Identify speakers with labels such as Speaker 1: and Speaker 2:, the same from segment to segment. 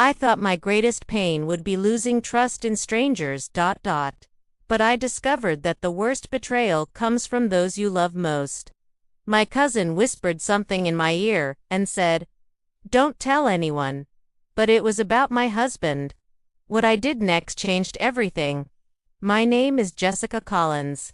Speaker 1: I thought my greatest pain would be losing trust in strangers. But I discovered that the worst betrayal comes from those you love most. My cousin whispered something in my ear and said, "Don't tell anyone." But it was about my husband. What I did next changed everything. My name is Jessica Collins.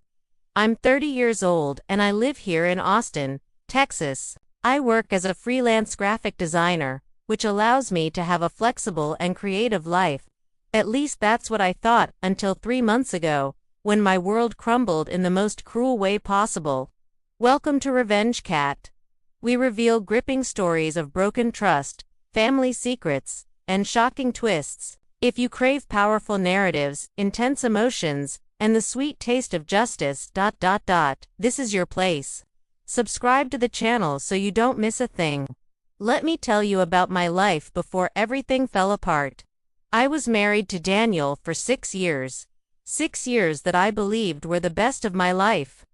Speaker 1: I'm 30 years old and I live here in Austin, Texas. I work as a freelance graphic designer, which allows me to have a flexible and creative life. At least that's what I thought until 3 months ago, when my world crumbled in the most cruel way possible. Welcome to Revenge Cat. We reveal gripping stories of broken trust, family secrets, and shocking twists. If you crave powerful narratives, intense emotions, and the sweet taste of justice, this is your place. Subscribe to the channel so you don't miss a thing. Let me tell you about my life before everything fell apart. I was married to Daniel for 6 years. 6 years that I believed were the best of my life.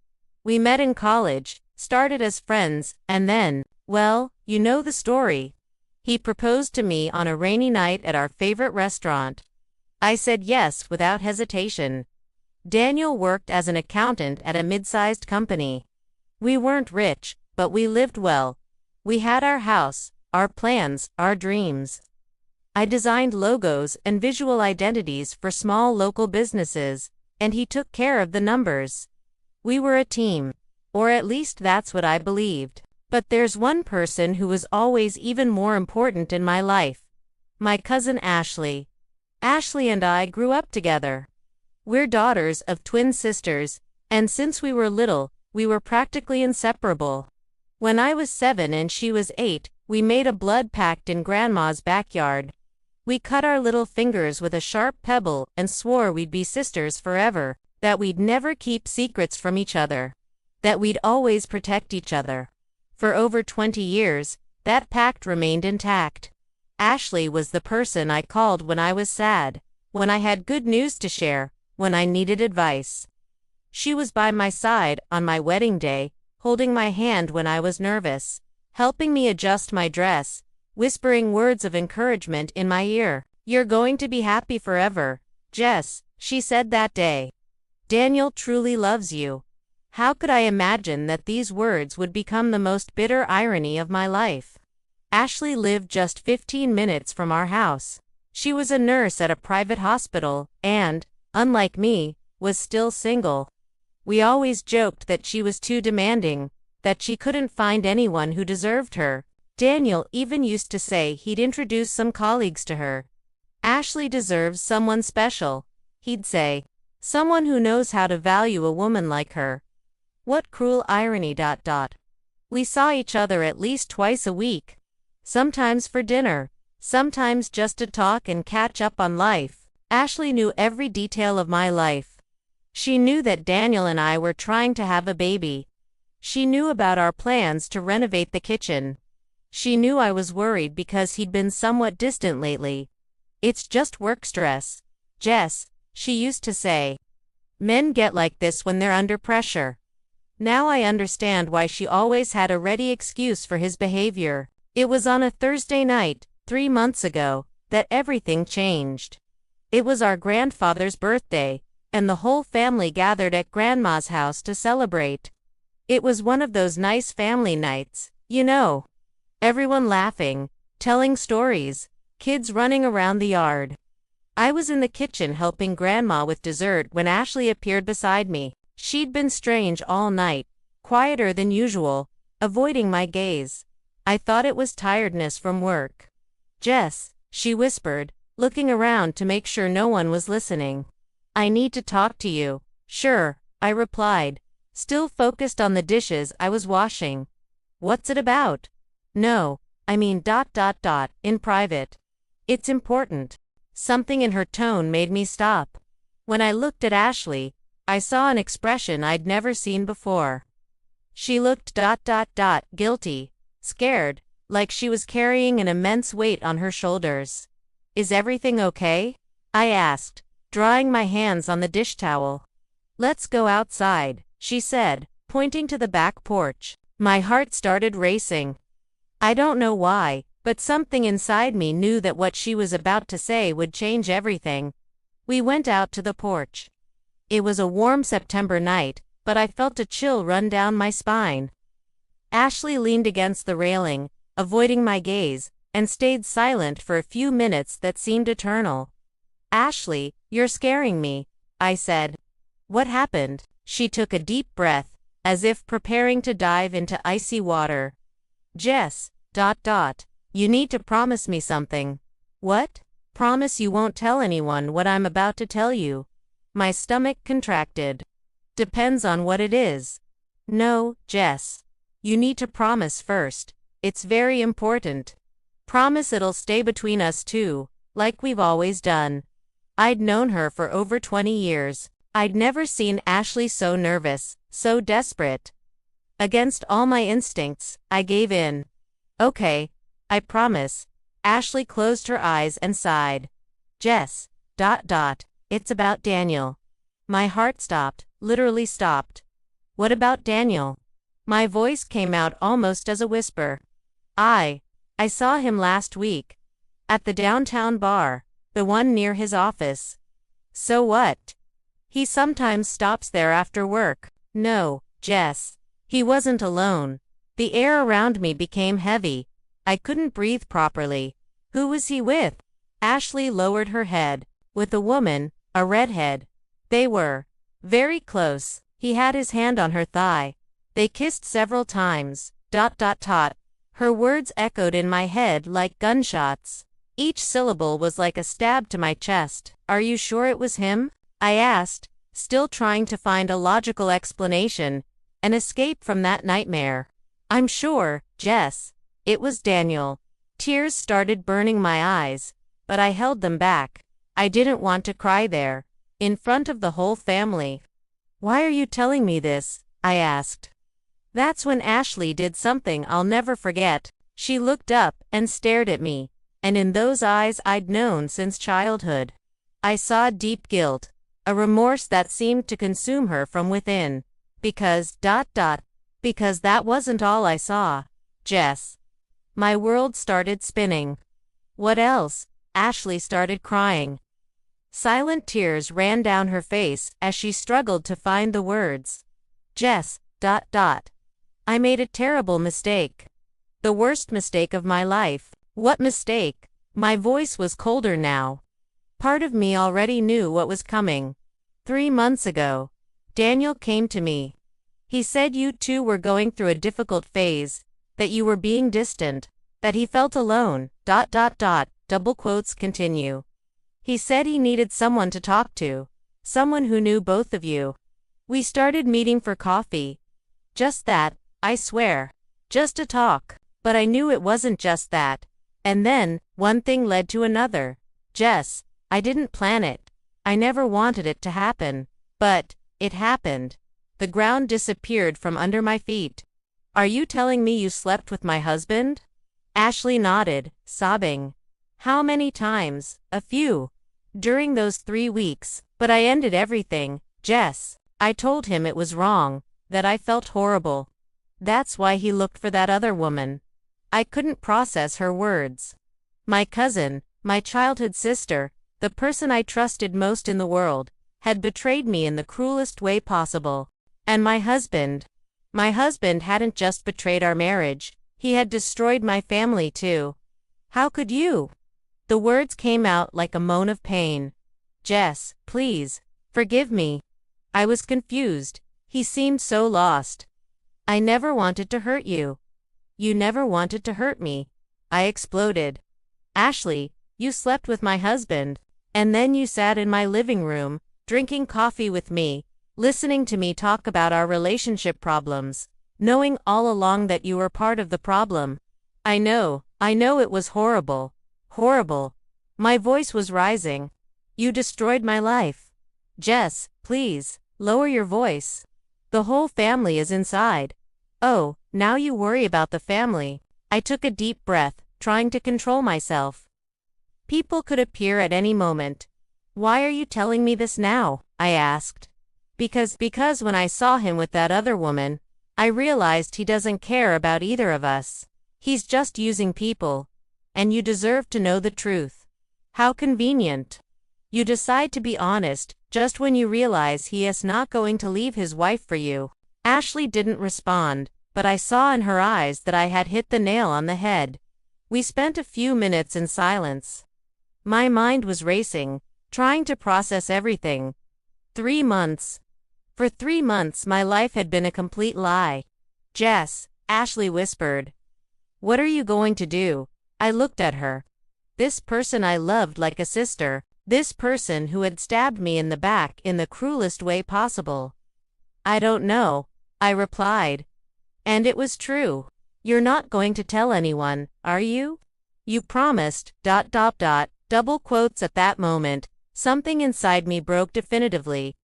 Speaker 1: We met in college, started as friends, and then, well, you know the story. He proposed to me on a rainy night at our favorite restaurant. I said yes without hesitation. Daniel worked as an accountant at a mid-sized company. We weren't rich, but we lived well. We had our house, our plans, our dreams. I designed logos and visual identities for small local businesses, and he took care of the numbers. We were a team. Or at least that's what I believed. But there's one person who was always even more important in my life. My cousin Ashley. Ashley and I grew up together. We're daughters of twin sisters, and since we were little, we were practically inseparable. When I was 7 and she was 8, we made a blood pact in Grandma's backyard. We cut our little fingers with a sharp pebble and swore we'd be sisters forever, that we'd never keep secrets from each other, that we'd always protect each other. For over 20 years, that pact remained intact. Ashley was the person I called when I was sad, when I had good news to share, when I needed advice. She was by my side on my wedding day, holding my hand when I was nervous, helping me adjust my dress, whispering words of encouragement in my ear. "You're going to be happy forever, Jess," she said that day. "Daniel truly loves you." How could I imagine that these words would become the most bitter irony of my life? Ashley lived just 15 minutes from our house. She was a nurse at a private hospital and, unlike me, was still single. We always joked that she was too demanding, that she couldn't find anyone who deserved her. Daniel even used to say he'd introduce some colleagues to her. "Ashley deserves someone special," he'd say. "Someone who knows how to value a woman like her." What cruel irony. We saw each other at least twice a week. Sometimes for dinner, sometimes just to talk and catch up on life. Ashley knew every detail of my life. She knew that Daniel and I were trying to have a baby. She knew about our plans to renovate the kitchen. She knew I was worried because he'd been somewhat distant lately. "It's just work stress, Jess," she used to say. "Men get like this when they're under pressure." Now I understand why she always had a ready excuse for his behavior. It was on a Thursday night, 3 months ago, that everything changed. It was our grandfather's birthday, and the whole family gathered at Grandma's house to celebrate. It was one of those nice family nights, you know. Everyone laughing, telling stories, kids running around the yard. I was in the kitchen helping Grandma with dessert when Ashley appeared beside me. She'd been strange all night, quieter than usual, avoiding my gaze. I thought it was tiredness from work. "Jess," she whispered, looking around to make sure no one was listening. "I need to talk to you." "Sure," I replied, still focused on the dishes I was washing. "What's it about?" "No, I mean in private. It's important." Something in her tone made me stop. When I looked at Ashley, I saw an expression I'd never seen before. She looked guilty, scared, like she was carrying an immense weight on her shoulders. "Is everything okay?" I asked, drying my hands on the dish towel. "Let's go outside," she said, pointing to the back porch. My heart started racing. I don't know why, But something inside me knew that what she was about to say would change everything. We went out to the porch. It was a warm September night, but I felt a chill run down my spine. Ashley leaned against the railing, avoiding my gaze, and stayed silent for a few minutes that seemed eternal. "Ashley, you're scaring me," I said. "What happened?" She took a deep breath, as if preparing to dive into icy water. "Jess, you need to promise me something." "What?" "Promise you won't tell anyone what I'm about to tell you." My stomach contracted. "Depends on what it is." "No, Jess. You need to promise first. It's very important. Promise it'll stay between us two, like we've always done." I'd known her for over 20 years. I'd never seen Ashley so nervous, so desperate. Against all my instincts, I gave in. "Okay, I promise." Ashley closed her eyes and sighed. "Jess, it's about Daniel." My heart stopped, literally stopped. "What about Daniel?" My voice came out almost as a whisper. I saw him last week. At the downtown bar, the one near his office." "So what?" "He sometimes stops there after work." "No, Jess. He wasn't alone." The air around me became heavy. I couldn't breathe properly. "Who was he with?" Ashley lowered her head. "With a woman, a redhead. They were very close." He had his hand on her thigh. "They kissed several times." Her words echoed in my head like gunshots. Each syllable was like a stab to my chest. "Are you sure it was him?" I asked, still trying to find a logical explanation, an escape from that nightmare. "I'm sure, Jess. It was Daniel." Tears started burning my eyes, but I held them back. I didn't want to cry there, in front of the whole family. "Why are you telling me this?" I asked. That's when Ashley did something I'll never forget. She looked up and stared at me, and in those eyes I'd known since childhood. I saw deep guilt, a remorse that seemed to consume her from within. Because that wasn't all I saw, Jess. My world started spinning. "What else?" Ashley started crying. Silent tears ran down her face as she struggled to find the words. "Jess, I made a terrible mistake. The worst mistake of my life." "What mistake?" My voice was colder now. Part of me already knew what was coming. 3 months ago, Daniel came to me. He said you two were going through a difficult phase, that you were being distant, that he felt alone, double quotes continue. He said he needed someone to talk to, someone who knew both of you. We started meeting for coffee. Just that, I swear. Just a talk. But I knew it wasn't just that. And then, one thing led to another. Jess, I didn't plan it. I never wanted it to happen. But it happened. The ground disappeared from under my feet. "Are you telling me you slept with my husband?" Ashley nodded, sobbing. "How many times?" "A few. During those 3 weeks. But I ended everything, Jess. I told him it was wrong, that I felt horrible. That's why he looked for that other woman." I couldn't process her words. My cousin, my childhood sister, the person I trusted most in the world, had betrayed me in the cruelest way possible. And my husband hadn't just betrayed our marriage, he had destroyed my family too. "How could you?" The words came out like a moan of pain. "Jess, please, forgive me." I was confused. He seemed so lost. "I never wanted to hurt you." "You never wanted to hurt me." I exploded. "Ashley, you slept with my husband. And then you sat in my living room, drinking coffee with me, listening to me talk about our relationship problems, knowing all along that you were part of the problem." I know it was horrible. Horrible. My voice was rising. "You destroyed my life." "Jess, please, lower your voice. The whole family is inside." "Oh, now you worry about the family." I took a deep breath, trying to control myself. People could appear at any moment. "Why are you telling me this now?" I asked. Because when I saw him with that other woman, I realized he doesn't care about either of us. He's just using people. and you deserve to know the truth. How convenient. You decide to be honest, just when you realize he is not going to leave his wife for you. Ashley didn't respond, but I saw in her eyes that I had hit the nail on the head. We spent a few minutes in silence. My mind was racing, trying to process everything. 3 months. For 3 months my life had been a complete lie. Jess, Ashley whispered. What are you going to do? I looked at her. This person I loved like a sister, this person who had stabbed me in the back in the cruelest way possible. I don't know, I replied. And it was true. You're not going to tell anyone, are you? You promised, ... double quotes at that moment, something inside me broke definitively.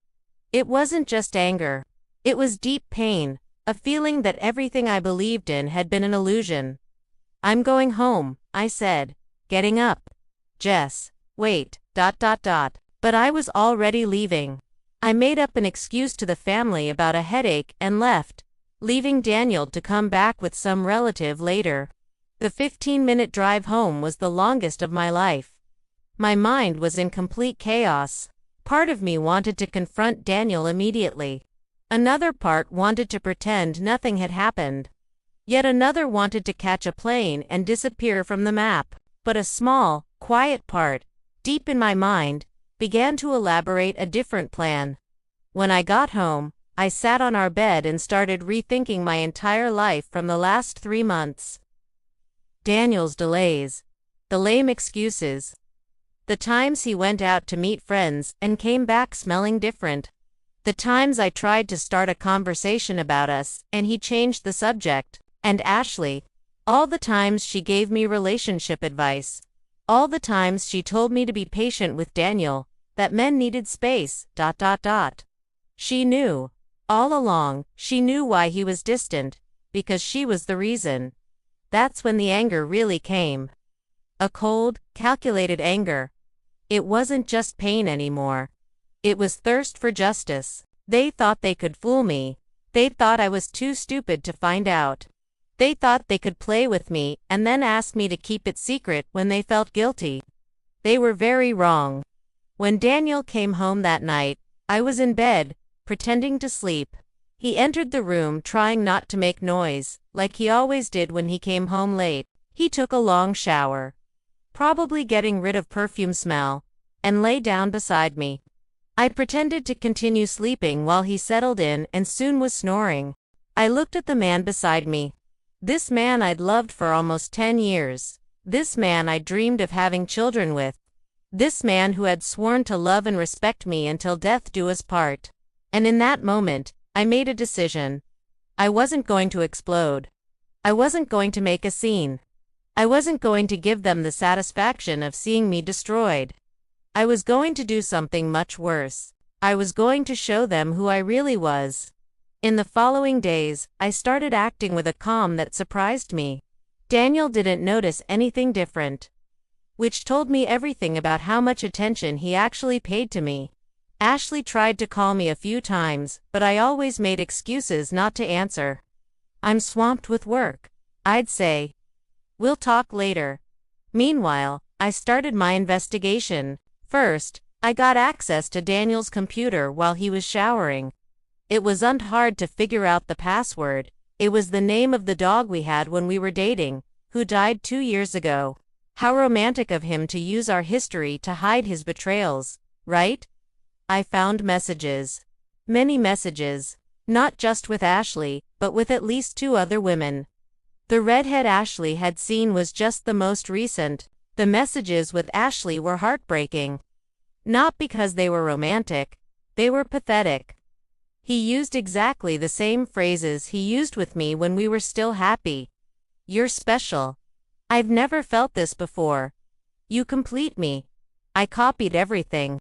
Speaker 1: It wasn't just anger. It was deep pain, a feeling that everything I believed in had been an illusion. I'm going home, I said, getting up. Jess, wait, ... But I was already leaving. I made up an excuse to the family about a headache and left, leaving Daniel to come back with some relative later. The 15-minute drive home was the longest of my life. My mind was in complete chaos. Part of me wanted to confront Daniel immediately. Another part wanted to pretend nothing had happened. Yet another wanted to catch a plane and disappear from the map. But a small, quiet part, deep in my mind, began to elaborate a different plan. When I got home, I sat on our bed and started rethinking my entire life from the last 3 months. Daniel's delays. The lame excuses. The times he went out to meet friends and came back smelling different. The times I tried to start a conversation about us and he changed the subject. And Ashley. All the times she gave me relationship advice. All the times she told me to be patient with Daniel, that men needed space, ... She knew. All along, she knew why he was distant, because she was the reason. That's when the anger really came. A cold, calculated anger. It wasn't just pain anymore. It was thirst for justice. They thought they could fool me. They thought I was too stupid to find out. They thought they could play with me and then ask me to keep it secret when they felt guilty. They were very wrong. When Daniel came home that night, I was in bed, pretending to sleep. He entered the room trying not to make noise, like he always did when he came home late. He took a long shower, probably getting rid of perfume smell, and lay down beside me. I pretended to continue sleeping while he settled in and soon was snoring. I looked at the man beside me. This man I'd loved for almost 10 years. This man I dreamed of having children with. This man who had sworn to love and respect me until death do us part. And in that moment, I made a decision. I wasn't going to explode. I wasn't going to make a scene. I wasn't going to give them the satisfaction of seeing me destroyed. I was going to do something much worse. I was going to show them who I really was. In the following days, I started acting with a calm that surprised me. Daniel didn't notice anything different, which told me everything about how much attention he actually paid to me. Ashley tried to call me a few times, but I always made excuses not to answer. I'm swamped with work, I'd say. We'll talk later. Meanwhile, I started my investigation. First, I got access to Daniel's computer while he was showering. It wasn't hard to figure out the password. It was the name of the dog we had when we were dating, who died 2 years ago. How romantic of him to use our history to hide his betrayals, right? I found messages. Many messages. Not just with Ashley, but with at least 2 other women. The redhead Ashley had seen was just the most recent. The messages with Ashley were heartbreaking. Not because they were romantic. They were pathetic. He used exactly the same phrases he used with me when we were still happy. You're special. I've never felt this before. You complete me. I copied everything.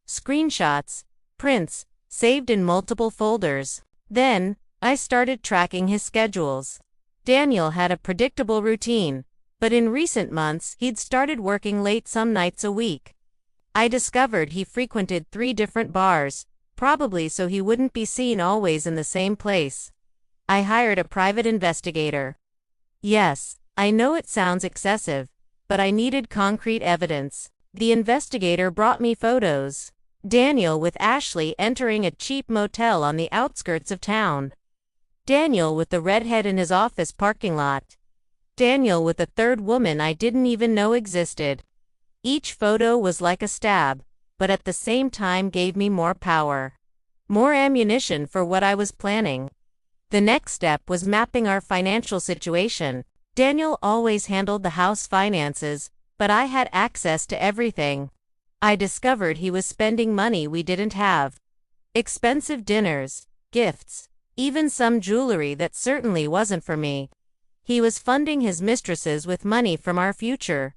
Speaker 1: Screenshots, prints, saved in multiple folders. Then, I started tracking his schedules. Daniel had a predictable routine, but in recent months he'd started working late some nights a week. I discovered he frequented 3 different bars, probably so he wouldn't be seen always in the same place. I hired a private investigator. Yes, I know it sounds excessive, but I needed concrete evidence. The investigator brought me photos. Daniel with Ashley entering a cheap motel on the outskirts of town. Daniel with the redhead in his office parking lot. Daniel with a third woman I didn't even know existed. Each photo was like a stab, but at the same time gave me more power. More ammunition for what I was planning. The next step was mapping our financial situation. Daniel always handled the house finances, but I had access to everything. I discovered he was spending money we didn't have. Expensive dinners, gifts, even some jewelry that certainly wasn't for me. He was funding his mistresses with money from our future.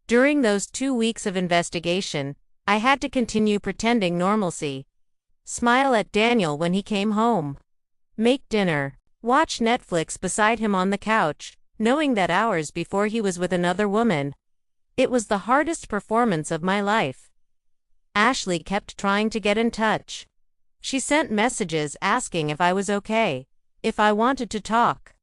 Speaker 1: During those 2 weeks of investigation, I had to continue pretending normalcy. Smile at Daniel when he came home. Make dinner. Watch Netflix beside him on the couch, knowing that hours before he was with another woman. It was the hardest performance of my life. Ashley kept trying to get in touch. She sent messages asking if I was okay, if I wanted to talk.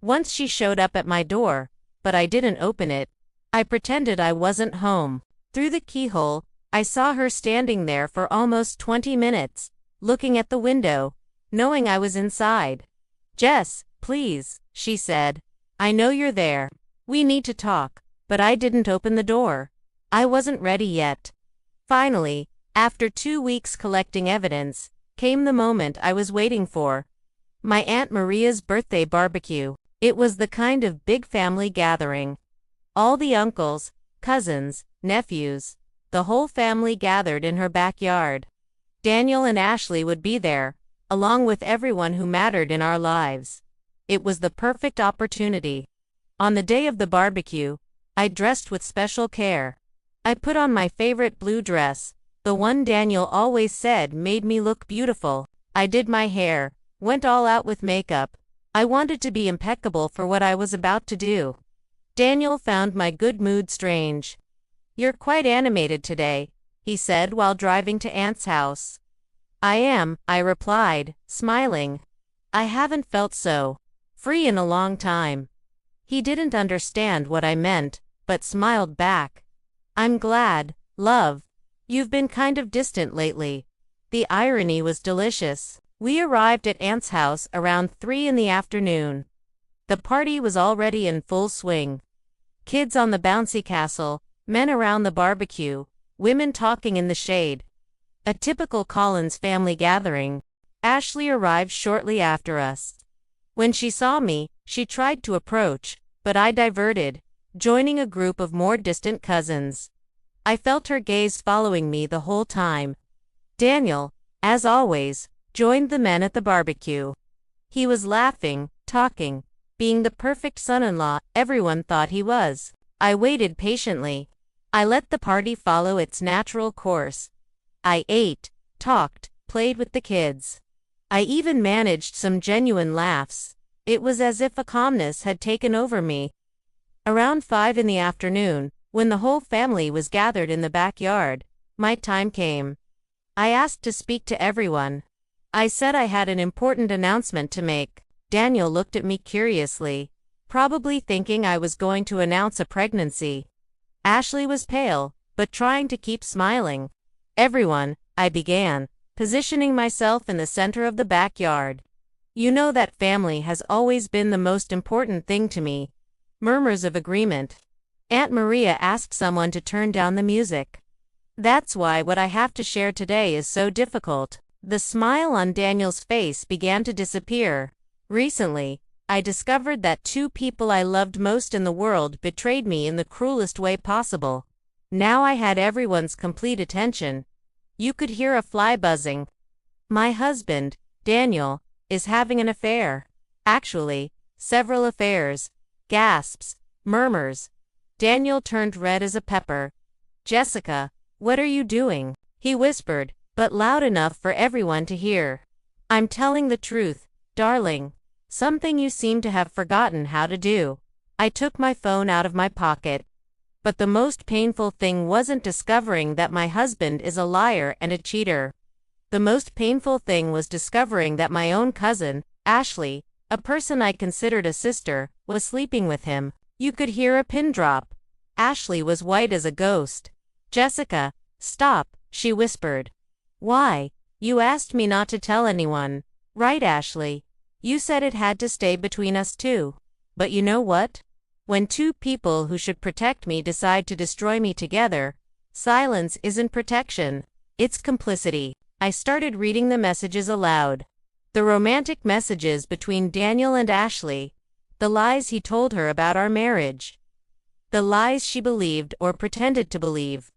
Speaker 1: Once she showed up at my door, but I didn't open it. I pretended I wasn't home. Through the keyhole, I saw her standing there for almost 20 minutes, looking at the window, knowing I was inside. "Jess, please," she said. "I know you're there. We need to talk." But I didn't open the door. I wasn't ready yet. Finally, after 2 weeks collecting evidence, came the moment I was waiting for. My Aunt Maria's birthday barbecue. It was the kind of big family gathering. All the uncles, cousins, nephews, the whole family gathered in her backyard. Daniel and Ashley would be there, along with everyone who mattered in our lives. It was the perfect opportunity. On the day of the barbecue, I dressed with special care. I put on my favorite blue dress, the one Daniel always said made me look beautiful. I did my hair, went all out with makeup. I wanted to be impeccable for what I was about to do. Daniel found my good mood strange. "You're quite animated today," he said while driving to Aunt's house. "I am," I replied, smiling. "I haven't felt so free in a long time." He didn't understand what I meant, but smiled back. "I'm glad, love. You've been kind of distant lately." The irony was delicious. We arrived at Aunt's house around 3 in the afternoon. The party was already in full swing. Kids on the bouncy castle, men around the barbecue, women talking in the shade. A typical Collins family gathering. Ashley arrived shortly after us. When she saw me, she tried to approach, but I diverted, joining a group of more distant cousins. I felt her gaze following me the whole time. Daniel, as always, joined the men at the barbecue. He was laughing, talking, being the perfect son-in-law everyone thought he was. I waited patiently. I let the party follow its natural course. I ate, talked, played with the kids. I even managed some genuine laughs. It was as if a calmness had taken over me. Around 5 in the afternoon, when the whole family was gathered in the backyard, my time came. I asked to speak to everyone. I said I had an important announcement to make. Daniel looked at me curiously, probably thinking I was going to announce a pregnancy. Ashley was pale, but trying to keep smiling. "Everyone," I began, positioning myself in the center of the backyard. "You know that family has always been the most important thing to me." Murmurs of agreement. Aunt Maria asked someone to turn down the music. "That's why what I have to share today is so difficult." The smile on Daniel's face began to disappear. Recently, I discovered that 2 people I loved most in the world betrayed me in the cruelest way possible. Now I had everyone's complete attention. You could hear a fly buzzing. My husband, Daniel, is having an affair. Actually, several affairs. Gasps, murmurs. Daniel turned red as a pepper. "Jessica, what are you doing?" he whispered, but loud enough for everyone to hear. "I'm telling the truth, darling. Something you seem to have forgotten how to do." I took my phone out of my pocket. But the most painful thing wasn't discovering that my husband is a liar and a cheater. The most painful thing was discovering that my own cousin, Ashley, a person I considered a sister, was sleeping with him. You could hear a pin drop. Ashley was white as a ghost. Jessica, stop, she whispered. Why? You asked me not to tell anyone. Right, Ashley? You said it had to stay between us two. But you know what? When two people who should protect me decide to destroy me together, silence isn't protection, it's complicity. I started reading the messages aloud. The romantic messages between Daniel and Ashley. The lies he told her about our marriage. The lies she believed or pretended to believe.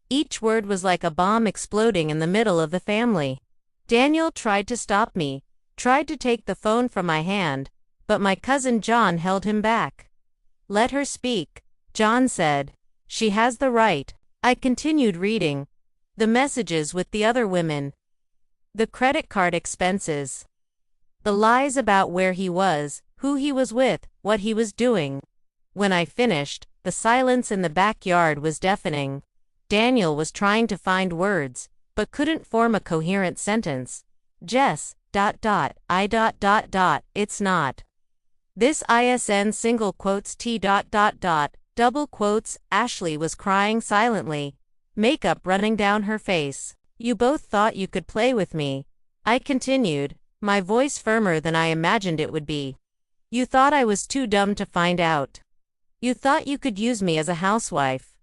Speaker 1: Each word was like a bomb exploding in the middle of the family. Daniel tried to stop me, tried to take the phone from my hand, but my cousin John held him back. Let her speak, John said. She has the right. I continued reading. The messages with the other women. The credit card expenses. The lies about where he was, who he was with, what he was doing. When I finished, the silence in the backyard was deafening. Daniel was trying to find words, but couldn't form a coherent sentence. Jess, it's not. This ISN single quotes T. double quotes, Ashley was crying silently, makeup running down her face. You both thought you could play with me. I continued, my voice firmer than I imagined it would be. You thought I was too dumb to find out. You thought you could use me as a housewife.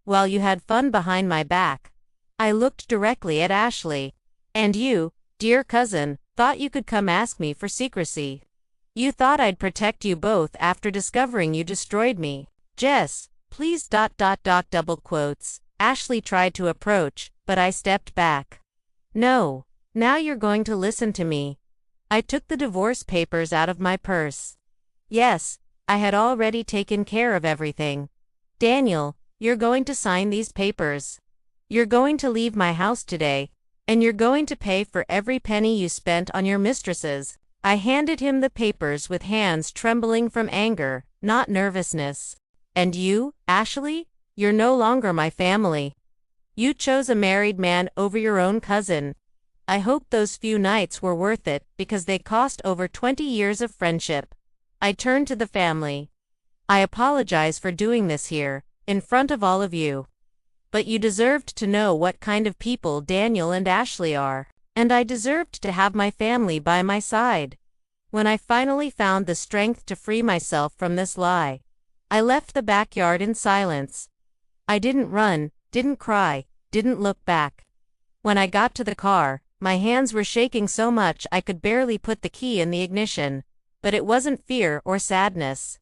Speaker 1: While you had fun behind my back. I looked directly at Ashley. And you, dear cousin, thought you could come ask me for secrecy. You thought I'd protect you both after discovering you destroyed me. Jess, please double quotes. Ashley tried to approach, but I stepped back. No, now you're going to listen to me. I took the divorce papers out of my purse. Yes, I had already taken care of everything. Daniel, you're going to sign these papers. You're going to leave my house today, and you're going to pay for every penny you spent on your mistresses. I handed him the papers with hands trembling from anger, not nervousness. And you, Ashley? You're no longer my family. You chose a married man over your own cousin. I hope those few nights were worth it because they cost over 20 years of friendship. I turned to the family. I apologize for doing this here, in front of all of you. But you deserved to know what kind of people Daniel and Ashley are, and I deserved to have my family by my side. When I finally found the strength to free myself from this lie, I left the backyard in silence. I didn't run, didn't cry, didn't look back. When I got to the car, my hands were shaking so much I could barely put the key in the ignition, but it wasn't fear or sadness.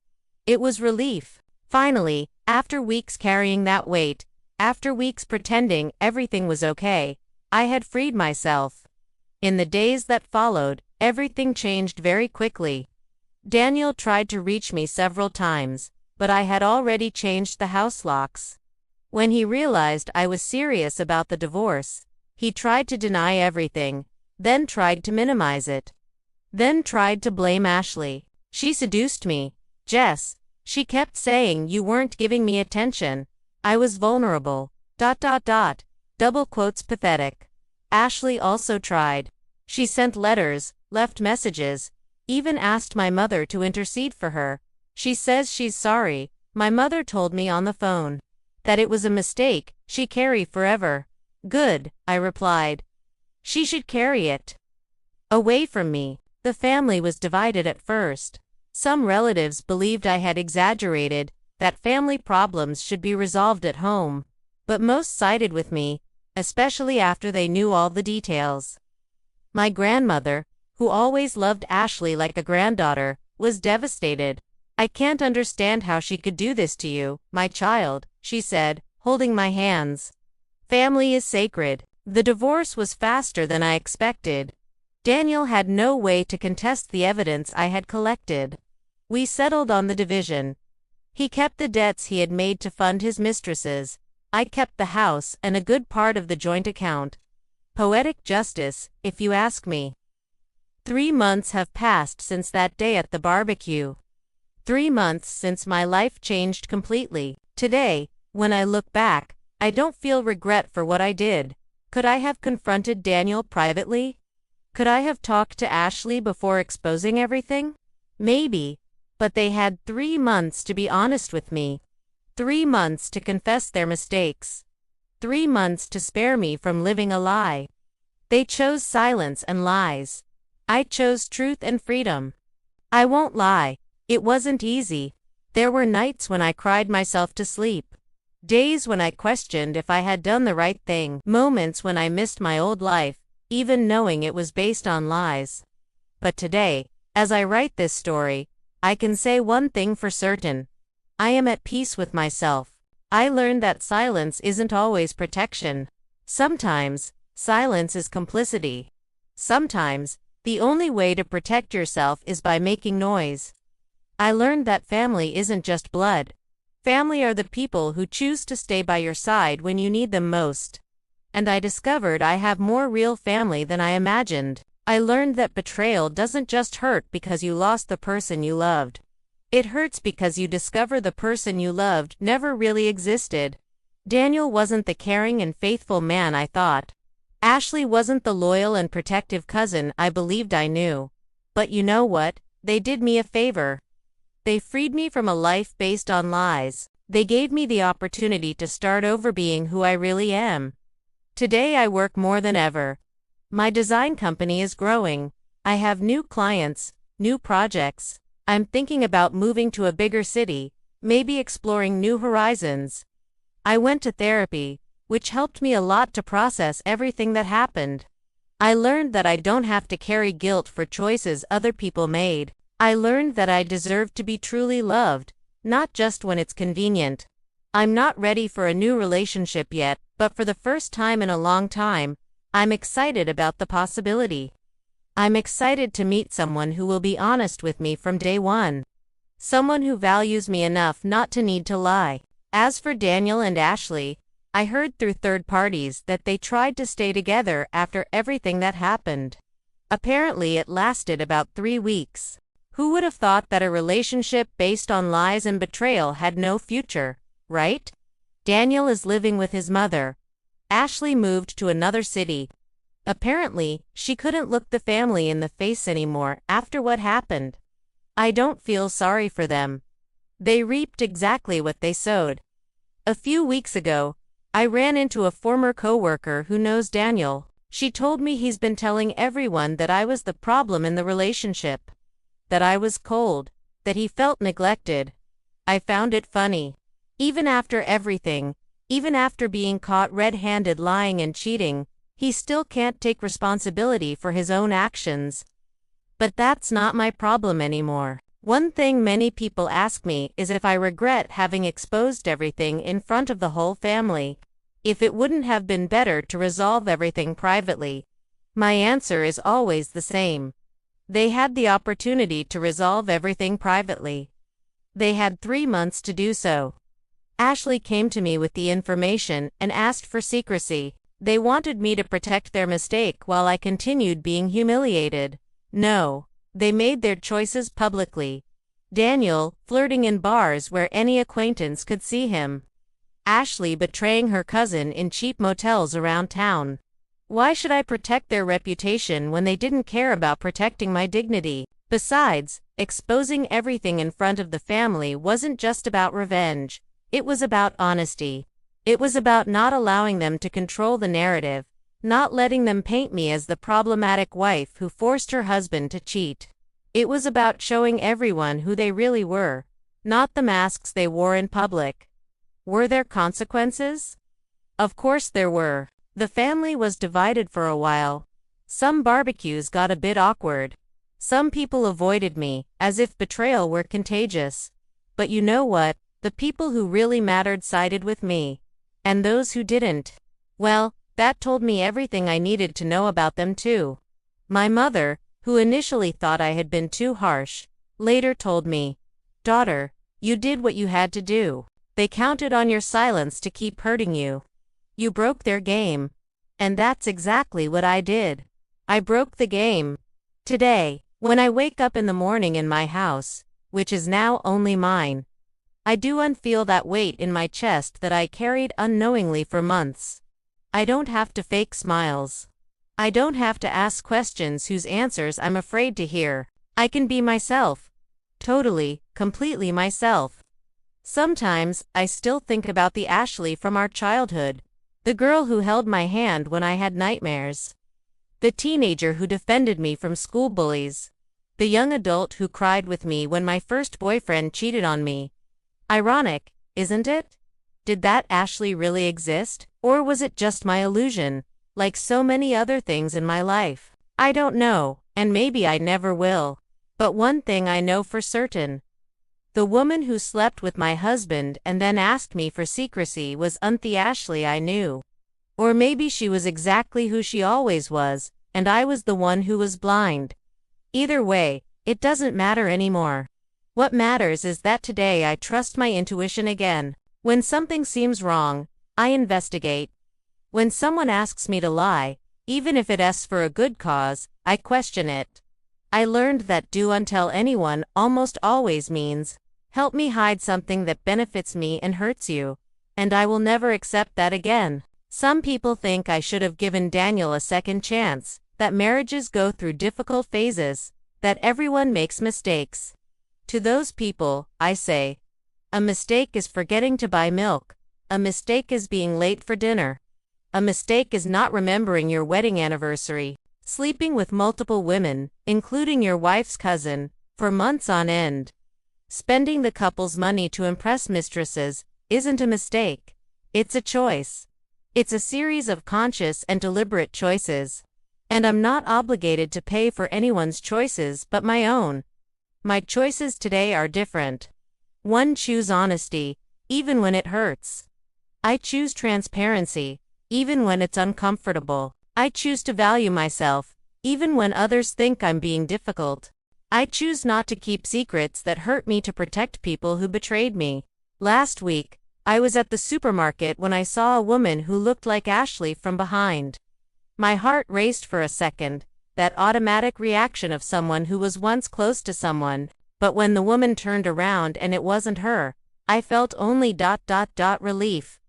Speaker 1: It was relief. Finally, after weeks carrying that weight, after weeks pretending everything was okay, I had freed myself. In the days that followed, everything changed very quickly. Daniel tried to reach me several times, but I had already changed the house locks. When he realized I was serious about the divorce, he tried to deny everything, then tried to minimize it. Then tried to blame Ashley. She seduced me. Jess, she kept saying you weren't giving me attention. I was vulnerable. Double quotes pathetic. Ashley also tried. She sent letters, left messages, even asked my mother to intercede for her. She says she's sorry. My mother told me on the phone that it was a mistake she carry forever. Good, I replied. She should carry it away from me. The family was divided at first. Some relatives believed I had exaggerated, that family problems should be resolved at home. But most sided with me, especially after they knew all the details. My grandmother, who always loved Ashley like a granddaughter, was devastated. I can't understand how she could do this to you, my child, she said, holding my hands. Family is sacred. The divorce was faster than I expected. Daniel had no way to contest the evidence I had collected. We settled on the division. He kept the debts he had made to fund his mistresses. I kept the house and a good part of the joint account. Poetic justice, if you ask me. 3 months have passed since that day at the barbecue. 3 months since my life changed completely. Today, when I look back, I don't feel regret for what I did. Could I have confronted Daniel privately? Could I have talked to Ashley before exposing everything? Maybe, but they had 3 months to be honest with me. 3 months to confess their mistakes. 3 months to spare me from living a lie. They chose silence and lies. I chose truth and freedom. I won't lie, it wasn't easy. There were nights when I cried myself to sleep. Days when I questioned if I had done the right thing. Moments when I missed my old life, even knowing it was based on lies. But today, as I write this story, I can say one thing for certain. I am at peace with myself. I learned that silence isn't always protection. Sometimes, silence is complicity. Sometimes, the only way to protect yourself is by making noise. I learned that family isn't just blood. Family are the people who choose to stay by your side when you need them most. And I discovered I have more real family than I imagined. I learned that betrayal doesn't just hurt because you lost the person you loved. It hurts because you discover the person you loved never really existed. Daniel wasn't the caring and faithful man I thought. Ashley wasn't the loyal and protective cousin I believed I knew. But you know what? They did me a favor. They freed me from a life based on lies. They gave me the opportunity to start over being who I really am. Today I work more than ever. My design company is growing. I have new clients, new projects. I'm thinking about moving to a bigger city, maybe exploring new horizons. I went to therapy, which helped me a lot to process everything that happened. I learned that I don't have to carry guilt for choices other people made. I learned that I deserve to be truly loved, not just when it's convenient. I'm not ready for a new relationship yet, but for the first time in a long time, I'm excited about the possibility. I'm excited to meet someone who will be honest with me from day one. Someone who values me enough not to need to lie. As for Daniel and Ashley, I heard through third parties that they tried to stay together after everything that happened. Apparently it lasted about 3 weeks. Who would have thought that a relationship based on lies and betrayal had no future, right? Daniel is living with his mother. Ashley moved to another city. Apparently, she couldn't look the family in the face anymore after what happened. I don't feel sorry for them. They reaped exactly what they sowed. A few weeks ago, I ran into a former coworker who knows Daniel. She told me he's been telling everyone that I was the problem in the relationship. That I was cold. That he felt neglected. I found it funny. Even after everything, even after being caught red-handed lying and cheating, he still can't take responsibility for his own actions. But that's not my problem anymore. One thing many people ask me is if I regret having exposed everything in front of the whole family. If it wouldn't have been better to resolve everything privately. My answer is always the same. They had the opportunity to resolve everything privately. They had 3 months to do so. Ashley came to me with the information and asked for secrecy. They wanted me to protect their mistake while I continued being humiliated. No, they made their choices publicly. Daniel, flirting in bars where any acquaintance could see him. Ashley betraying her cousin in cheap motels around town. Why should I protect their reputation when they didn't care about protecting my dignity? Besides, exposing everything in front of the family wasn't just about revenge. It was about honesty. It was about not allowing them to control the narrative, not letting them paint me as the problematic wife who forced her husband to cheat. It was about showing everyone who they really were, not the masks they wore in public. Were there consequences? Of course there were. The family was divided for a while. Some barbecues got a bit awkward. Some people avoided me, as if betrayal were contagious. But you know what? The people who really mattered sided with me. And those who didn't, well, that told me everything I needed to know about them too. My mother, who initially thought I had been too harsh, later told me, "Daughter, you did what you had to do. They counted on your silence to keep hurting you. You broke their game." And that's exactly what I did. I broke the game. Today, when I wake up in the morning in my house, which is now only mine, I do unfeel that weight in my chest that I carried unknowingly for months. I don't have to fake smiles. I don't have to ask questions whose answers I'm afraid to hear. I can be myself. Totally, completely myself. Sometimes, I still think about the Ashley from our childhood. The girl who held my hand when I had nightmares. The teenager who defended me from school bullies. The young adult who cried with me when my first boyfriend cheated on me. Ironic, isn't it? Did that Ashley really exist, or was it just my illusion, like so many other things in my life? I don't know, and maybe I never will. But one thing I know for certain. The woman who slept with my husband and then asked me for secrecy wasn't the Ashley I knew. Or maybe she was exactly who she always was, and I was the one who was blind. Either way, it doesn't matter anymore. What matters is that today I trust my intuition again. When something seems wrong, I investigate. When someone asks me to lie, even if it's for a good cause, I question it. I learned that do unto anyone almost always means, help me hide something that benefits me and hurts you, and I will never accept that again. Some people think I should have given Daniel a second chance, that marriages go through difficult phases, that everyone makes mistakes. To those people, I say, a mistake is forgetting to buy milk, a mistake is being late for dinner, a mistake is not remembering your wedding anniversary. Sleeping with multiple women, including your wife's cousin, for months on end. Spending the couple's money to impress mistresses isn't a mistake. It's a choice. It's a series of conscious and deliberate choices. And I'm not obligated to pay for anyone's choices but my own. My choices today are different. One, choose honesty, even when it hurts. I choose transparency, even when it's uncomfortable. I choose to value myself, even when others think I'm being difficult. I choose not to keep secrets that hurt me to protect people who betrayed me. Last week, I was at the supermarket when I saw a woman who looked like Ashley from behind. My heart raced for a second, that automatic reaction of someone who was once close to someone, but when the woman turned around and it wasn't her, I felt only relief.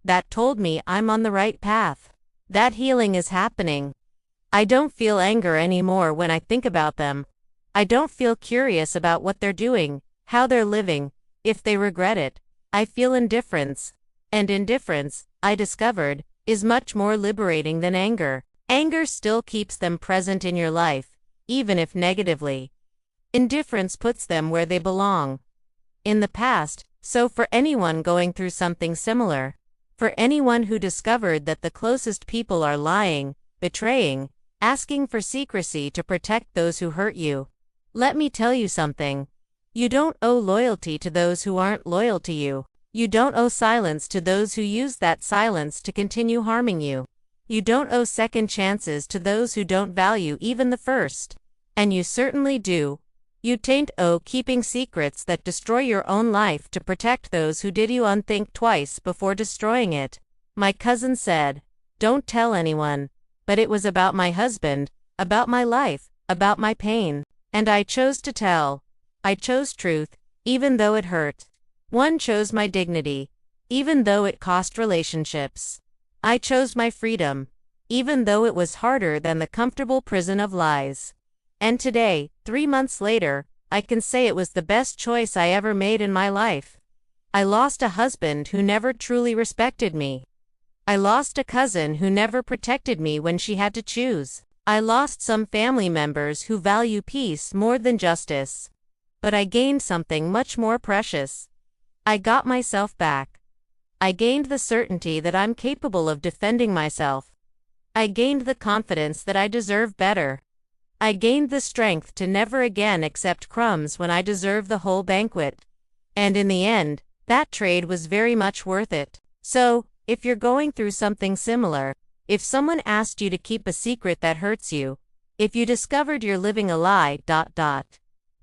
Speaker 1: That told me I'm on the right path. That healing is happening. I don't feel anger anymore when I think about them. I don't feel curious about what they're doing, how they're living, if they regret it. I feel indifference. And indifference, I discovered, is much more liberating than anger. Anger still keeps them present in your life, even if negatively. Indifference puts them where they belong. In the past, so for anyone going through something similar. For anyone who discovered that the closest people are lying, betraying, asking for secrecy to protect those who hurt you. Let me tell you something. You don't owe loyalty to those who aren't loyal to you. You don't owe silence to those who use that silence to continue harming you. You don't owe second chances to those who don't value even the first. And you certainly do. You tain't owe keeping secrets that destroy your own life to protect those who did you unthink twice before destroying it. My cousin said, don't tell anyone. But it was about my husband, about my life, about my pain. And I chose to tell. I chose truth, even though it hurt. One chose my dignity, even though it cost relationships. I chose my freedom, even though it was harder than the comfortable prison of lies. And today, 3 months later, I can say it was the best choice I ever made in my life. I lost a husband who never truly respected me. I lost a cousin who never protected me when she had to choose. I lost some family members who value peace more than justice. But I gained something much more precious. I got myself back. I gained the certainty that I'm capable of defending myself. I gained the confidence that I deserve better. I gained the strength to never again accept crumbs when I deserve the whole banquet. And in the end, that trade was very much worth it. So, if you're going through something similar, if someone asked you to keep a secret that hurts you, if you discovered you're living a lie,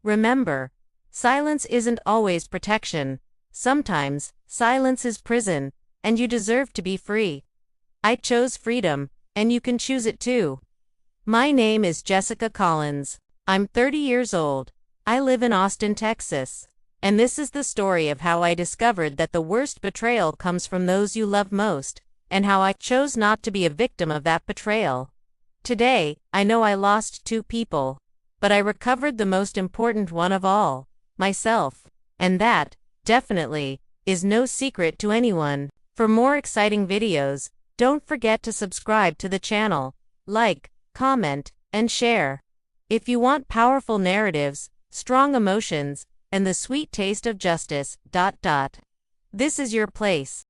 Speaker 1: remember, silence isn't always protection. Sometimes, silence is prison, and you deserve to be free. I chose freedom, and you can choose it too. My name is Jessica Collins. I'm 30 years old. I live in Austin, Texas. And this is the story of how I discovered that the worst betrayal comes from those you love most, and how I chose not to be a victim of that betrayal. Today, I know I lost 2 people, but I recovered the most important one of all, myself. And that, definitely, is no secret to anyone. For more exciting videos, don't forget to subscribe to the channel, like, comment, and share. If you want powerful narratives, strong emotions, and the sweet taste of justice, this is your place.